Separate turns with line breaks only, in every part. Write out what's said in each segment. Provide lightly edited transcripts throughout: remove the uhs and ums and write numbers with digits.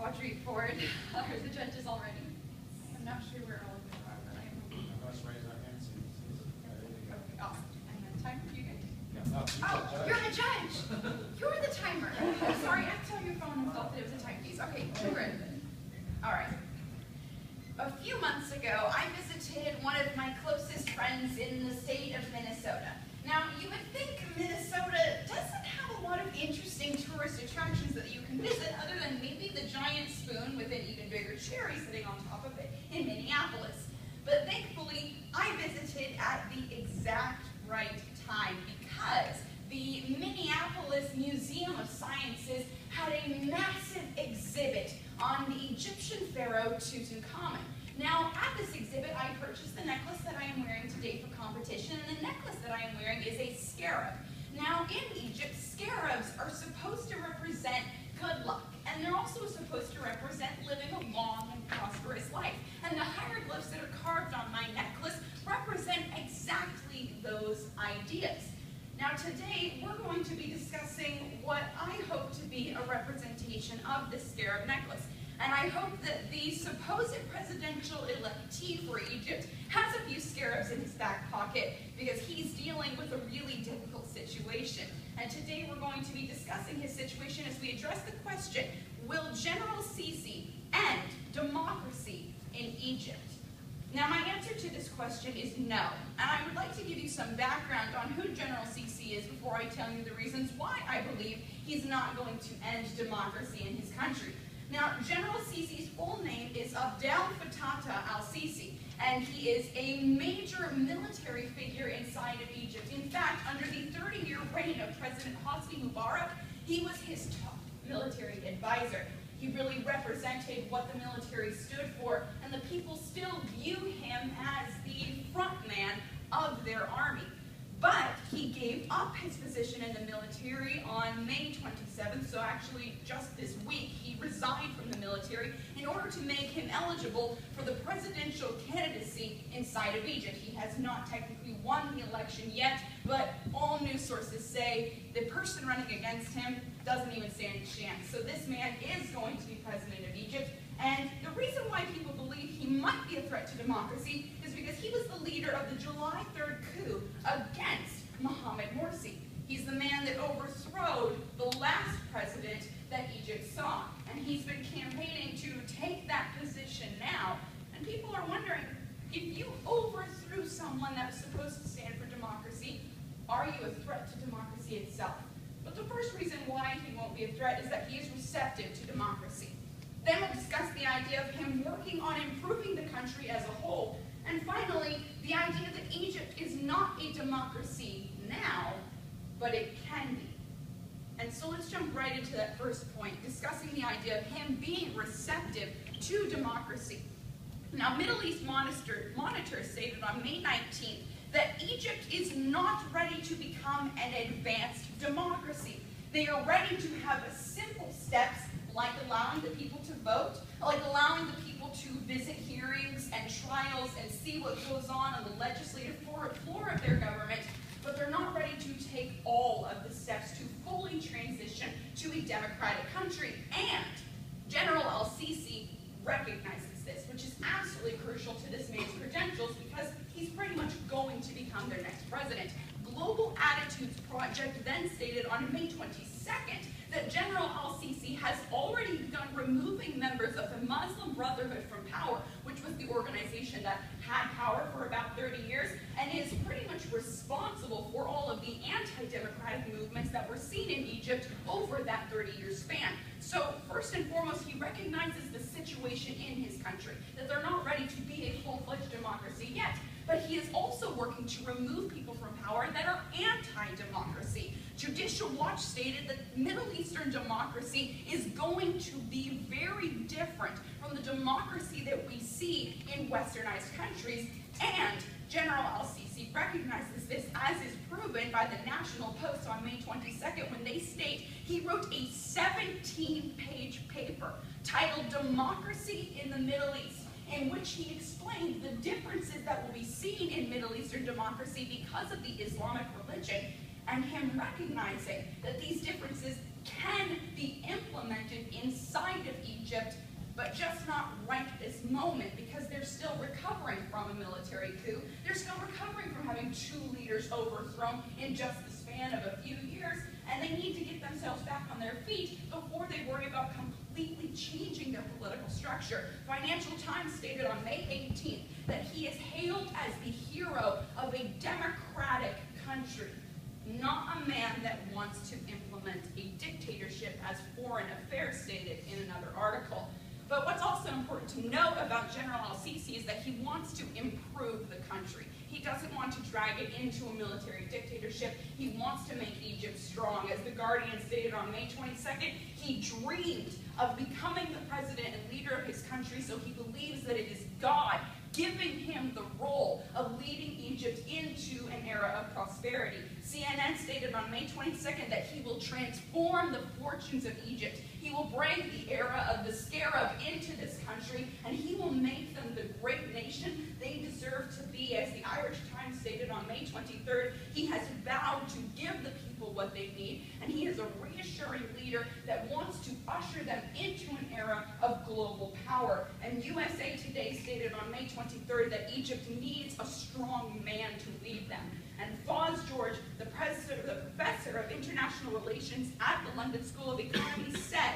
Audrie Ford. Are the judges all ready? I'm not sure where all of them are, but I am.
Let's raise our hands.
Okay, awesome. And then time for you guys.
Yeah.
Oh, you're the judge. You're the timer. Oh, sorry, I saw your phone and thought that it was a timepiece. Okay, you're ready. All right. A few months ago, I visited one of my closest friends in the state of Minnesota. Now, you would think Minnesota doesn't have a lot of interesting tourist attractions that you can visit other than maybe the giant spoon with an even bigger cherry sitting on top of it in Minneapolis. But thankfully, I visited at the exact right time because the Minneapolis Museum of Sciences had a massive exhibit on the Egyptian pharaoh Tutankhamun. Now, at this exhibit, I purchased the necklace that I am wearing today for competition, and the necklace that I am wearing is a scarab. Now, in Egypt, scarabs are supposed to represent good luck, and they're also supposed to represent living a long and prosperous life. And the hieroglyphs that are carved on my necklace represent exactly those ideas. Now, today, we're going to be discussing what I hope to be a representation of this scarab necklace. And I hope that the supposed presidential electee for Egypt has a few scarabs in his back pocket because he's dealing with a really difficult situation. And today we're going to be discussing his situation as we address the question, will General Sisi end democracy in Egypt? Now, my answer to this question is no. And I would like to give you some background on who General Sisi is before I tell you the reasons why I believe he's not going to end democracy in his country. Now, General Sisi's full name is Abdel Fattah al-Sisi, and he is a major military figure inside of Egypt. In fact, under the 30-year reign of President Hosni Mubarak, he was his top military advisor. He really represented what the military stood for, and the people still view him as the front man of their army. But he gave up his position in the military on May 27th, so actually just this week he resigned from the military in order to make him eligible for the presidential candidacy inside of Egypt. He has not technically won the election yet, but all news sources say the person running against him doesn't even stand a chance. So this man is going to be president of Egypt, and the reason why people believe he might be a threat to democracy is because he was the leader of the July 3rd coup against Mohamed Morsi. He's the man that overthrew the last president that Egypt saw, and he's been campaigning to take that position now. And people are wondering, if you overthrew someone that was supposed to stand for democracy, are you a threat to democracy itself? But the first reason why he won't be a threat is that he is receptive to democracy. Then we'll discuss the idea of him working on improving the country as a whole. And finally, the idea that Egypt is not a democracy now, but it can be. And so let's jump right into that first point, discussing the idea of him being receptive to democracy. Now, Middle East Monitor stated on May 19th that Egypt is not ready to become an advanced democracy. They are ready to have simple steps like allowing the people to vote, like allowing the people to visit hearings and trials and see what goes on the legislative floor of their government, but they're not ready to take all of the steps to fully transition to a democratic country. And General al-Sisi recognizes this, which is absolutely crucial to this man's credentials because he's pretty much going to become their next president. Global Attitudes Project then stated on May 22nd that General al-Sisi has already begun removing members of the Muslim Brotherhood from power, which was the organization that had power for about 30 years and is pretty much responsible for all of the anti-democratic movements that were seen in Egypt over that 30-year span. So first and foremost, he recognizes the situation in his country, that they're not ready to be a full-fledged democracy yet. But he is also working to remove people from power that are anti-democracy. Judicial Watch stated that Middle Eastern democracy is going to be very different from the democracy that we see in westernized countries, and General al-Sisi recognizes this, as is proven by the National Post on May 22nd when they state he wrote a 17-page paper titled Democracy in the Middle East, in which he explained the differences that will be seen in Middle Eastern democracy because of the Islamic religion, and him recognizing that these differences can be implemented inside of Egypt but just not right this moment because they're still recovering from a military coup. They're still recovering from having 2 leaders overthrown in just the span of a few years, and they need to get themselves back on their feet before they worry about completely changing their political structure. Financial Times stated on May 18th that he is hailed as the hero of a democratic country, not a man that wants to implement a dictatorship, as Foreign Affairs stated in another article. But what's also important to note about General al-Sisi is that he wants to improve the country. He doesn't want to drag it into a military dictatorship. He wants to make Egypt strong. As The Guardian stated on May 22nd, he dreamed of becoming the president and leader of his country, so he believes that it is God giving him the role of leading Egypt into an era of prosperity. CNN stated on May 22nd that he will transform the fortunes of Egypt. He will bring the era of the scarab into this country, and he will make them the great nation they deserve to be. As the Irish Times stated on May 23rd, he has vowed to give the people what they need, and he is a reassuring leader that wants to usher them into an era of global power. And USA Today stated on May 23rd that Egypt needs a strong man to lead them. And Foz George, the professor of international relations at the London School of Economics, said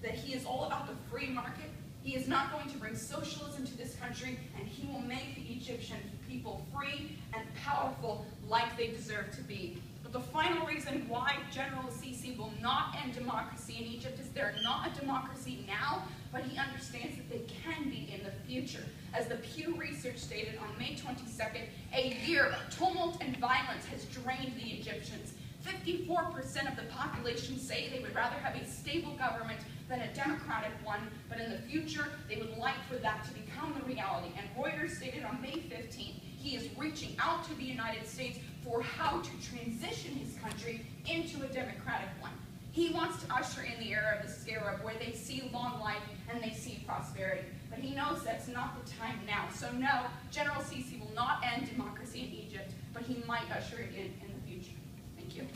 that he is all about the free market. He is not going to bring socialism to this country, and he will make the Egyptian people free and powerful like they deserve to be. But the final reason why General al-Sisi will not end democracy in Egypt is they're not a democracy now, but he understands that they can be in the future. As the Pew Research stated on May 22nd, a year of tumult and violence has drained the Egyptians. 54% of the population say they would rather have a stable government than a democratic one, but in the future, they would like for that to become the reality. And Reuters stated on May 15th, he is reaching out to the United States for how to transition his country into a democratic one. He wants to usher in the era of the scarab, where they see long life and they see prosperity. But he knows that's not the time now. So no, General Sisi will not end democracy in Egypt, but he might usher it in the future. Thank you.